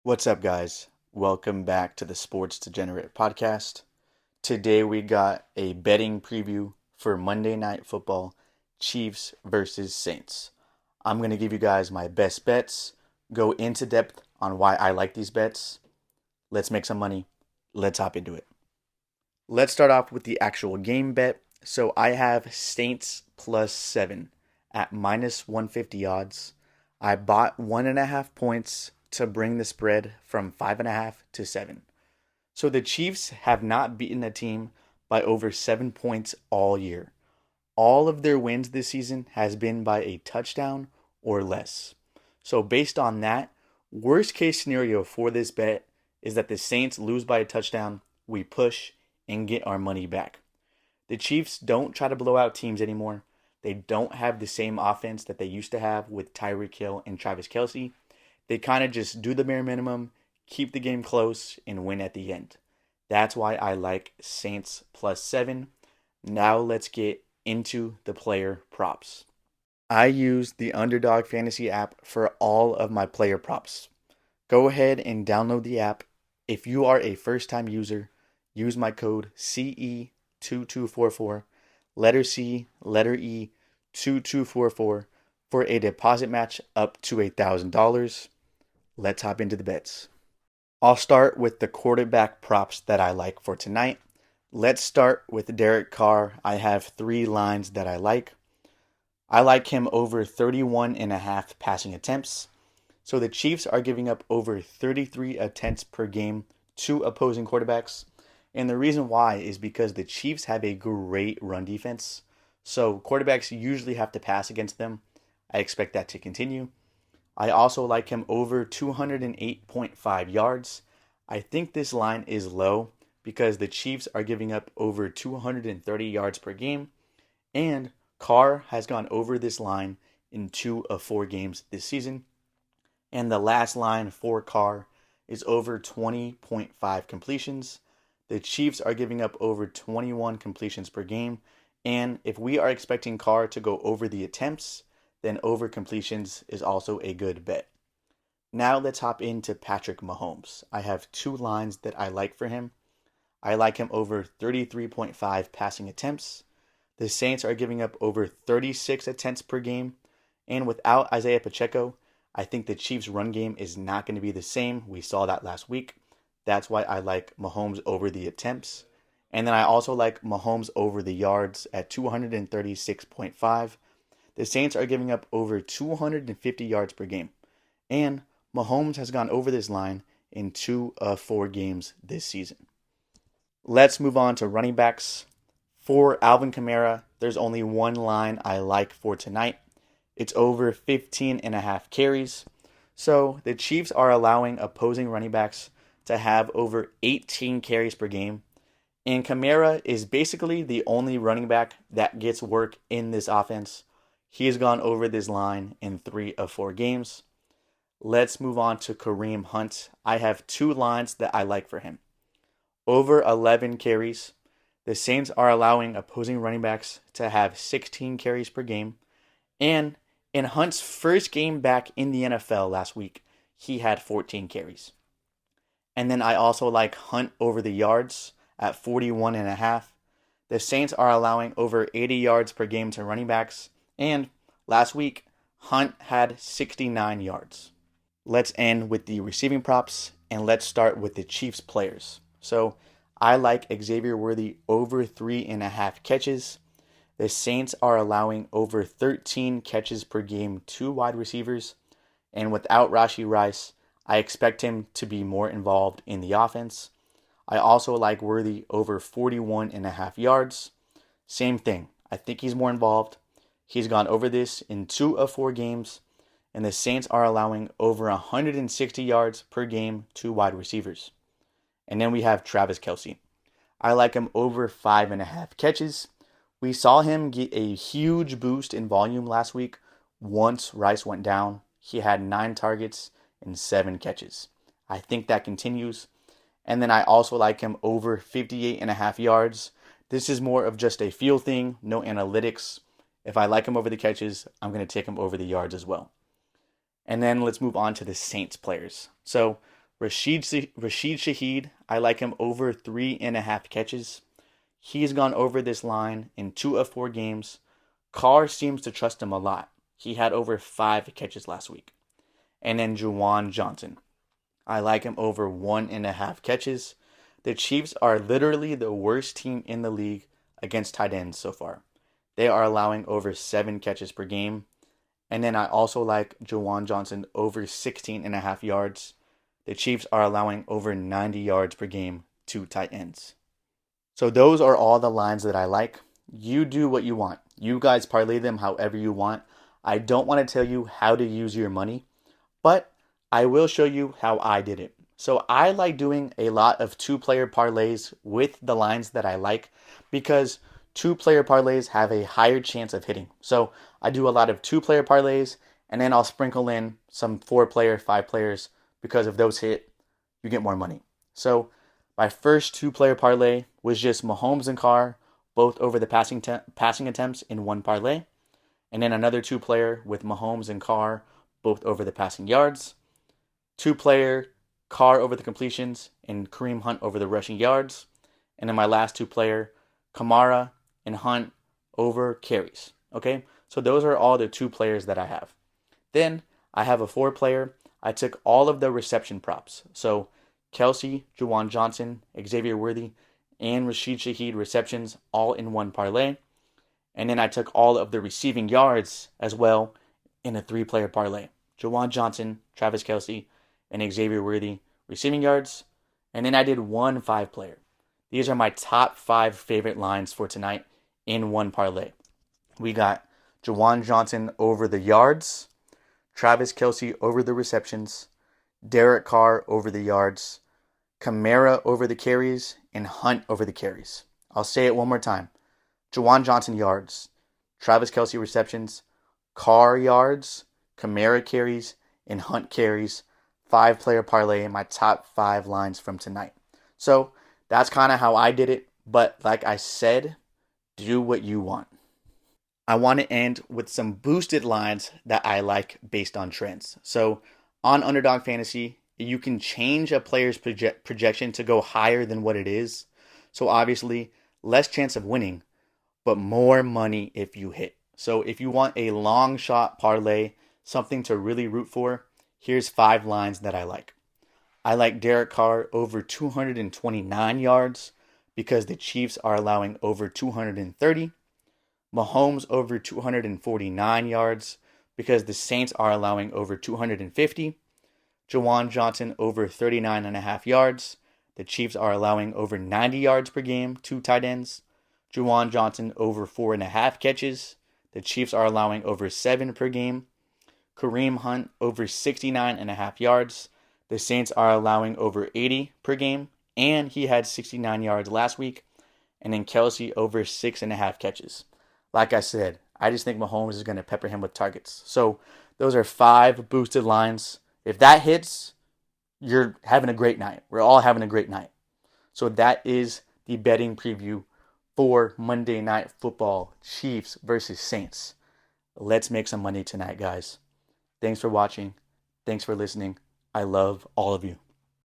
What's up, guys? Welcome back to the Sports Degenerate Podcast. Today we got a betting preview for Monday Night Football, Chiefs versus Saints. I'm going to give you guys my best bets, go into depth on why I like these bets. Let's make some money. Let's hop into it. Let's start off with the actual game bet. So I have Saints +7 at minus 150 odds. I bought 1.5 points to bring the spread from 5.5 to 7. So the Chiefs have not beaten a team by over 7 points all year. All of their wins this season has been by a touchdown or less. So based on that, worst case scenario for this bet is that the Saints lose by a touchdown, we push and get our money back. The Chiefs don't try to blow out teams anymore. They don't have the same offense that they used to have with Tyreek Hill and Travis Kelce. They kind of just do the bare minimum, keep the game close, and win at the end. That's why I like Saints +7. Now let's get into the player props. I use the Underdog Fantasy app for all of my player props. Go ahead and download the app. If you are a first-time user, use my code CE2244, letter C, letter E, 2244 for a deposit match up to $1,000. Let's hop into the bets. I'll start with the quarterback props that I like for tonight. Let's start with Derek Carr. I have 3 lines that I like. I like him over 31.5 passing attempts. So the Chiefs are giving up over 33 attempts per game to opposing quarterbacks. And the reason why is because the Chiefs have a great run defense. So quarterbacks usually have to pass against them. I expect that to continue. I also like him over 208.5 yards. I think this line is low because the Chiefs are giving up over 230 yards per game, and Carr has gone over this line in 2 of 4 games this season. And the last line for Carr is over 20.5 completions. The Chiefs are giving up over 21 completions per game, and if we are expecting Carr to go over the attempts, then over completions is also a good bet. Now let's hop into Patrick Mahomes. I have 2 lines that I like for him. I like him over 33.5 passing attempts. The Saints are giving up over 36 attempts per game. And without Isaiah Pacheco, I think the Chiefs' run game is not going to be the same. We saw that last week. That's why I like Mahomes over the attempts. And then I also like Mahomes over the yards at 236.5. The Saints are giving up over 250 yards per game. And Mahomes has gone over this line in 2 of 4 games this season. Let's move on to running backs. For Alvin Kamara, there's only one line I like for tonight. It's over 15.5 carries. So the Chiefs are allowing opposing running backs to have over 18 carries per game. And Kamara is basically the only running back that gets work in this offense. He has gone over this line in 3 of 4 games. Let's move on to Kareem Hunt. I have 2 lines that I like for him. Over 11 carries. The Saints are allowing opposing running backs to have 16 carries per game. And in Hunt's first game back in the NFL last week, he had 14 carries. And then I also like Hunt over the yards at 41.5. The Saints are allowing over 80 yards per game to running backs. And last week, Hunt had 69 yards. Let's end with the receiving props, and let's start with the Chiefs players. So I like Xavier Worthy over 3.5 catches. The Saints are allowing over 13 catches per game to wide receivers. And without Rashee Rice, I expect him to be more involved in the offense. I also like Worthy over 41.5 yards. Same thing. I think he's more involved. He's gone over this in 2 of 4 games. And the Saints are allowing over 160 yards per game to wide receivers. And then we have Travis Kelce. I like him over 5.5 catches. We saw him get a huge boost in volume last week once Rice went down. He had 9 targets and 7 catches. I think that continues. And then I also like him over 58.5 yards. This is more of just a feel thing, no analytics. If I like him over the catches, I'm going to take him over the yards as well. And then let's move on to the Saints players. So Rashid Shaheed, I like him over 3.5 catches. He's gone over this line in 2 of 4 games. Carr seems to trust him a lot. He had over 5 catches last week. And then Juwan Johnson. I like him over 1.5 catches. The Chiefs are literally the worst team in the league against tight ends so far. They are allowing over 7 catches per game. And then I also like Juwan Johnson over 16.5 yards. The Chiefs are allowing over 90 yards per game to tight ends. So those are all the lines that I like. You do what you want. You guys parlay them however you want. I don't want to tell you how to use your money, but I will show you how I did it. So I like doing a lot of 2-player parlays with the lines that I like because 2-player parlays have a higher chance of hitting. So I do a lot of 2-player parlays and then I'll sprinkle in some 4-player, 5 players because if those hit, you get more money. So my first 2-player parlay was just Mahomes and Carr, both over the passing attempts in one parlay. And then another 2-player with Mahomes and Carr, both over the passing yards. 2-player, Carr over the completions and Kareem Hunt over the rushing yards. And then my last 2-player, Kamara and Hunt over carries. Okay, so those are all the 2 players that I have. Then I have a 4-player. I took all of the reception props. So Kelce, Juwan Johnson, Xavier Worthy, and Rashid Shaheed receptions all in one parlay. And then I took all of the receiving yards as well in a 3-player parlay. Juwan Johnson, Travis Kelce, and Xavier Worthy receiving yards. And then I did 1 5-player. These are my top 5 favorite lines for tonight in one parlay. We got Juwan Johnson over the yards, Travis Kelce over the receptions, Derek Carr over the yards, Kamara over the carries, and Hunt over the carries. I'll say it one more time. Juwan Johnson yards, Travis Kelce receptions, Carr yards, Kamara carries, and Hunt carries. 5-player parlay in my top 5 lines from tonight. So that's kind of how I did it. But like I said, do what you want. I want to end with some boosted lines that I like based on trends. So on Underdog Fantasy, you can change a player's projection to go higher than what it is. So obviously, less chance of winning, but more money if you hit. So if you want a long shot parlay, something to really root for, here's 5 lines that I like. I like Derek Carr over 229 yards because the Chiefs are allowing over 230. Mahomes over 249 yards because the Saints are allowing over 250. Juwan Johnson over 39.5 yards. The Chiefs are allowing over 90 yards per game to tight ends. Juwan Johnson over 4.5 catches. The Chiefs are allowing over 7 per game. Kareem Hunt over 69.5 yards. The Saints are allowing over 80 per game, and he had 69 yards last week. And then Kelce over 6.5 catches. Like I said, I just think Mahomes is going to pepper him with targets. So those are 5 boosted lines. If that hits, you're having a great night. We're all having a great night. So that is the betting preview for Monday Night Football, Chiefs versus Saints. Let's make some money tonight, guys. Thanks for watching. Thanks for listening. I love all of you.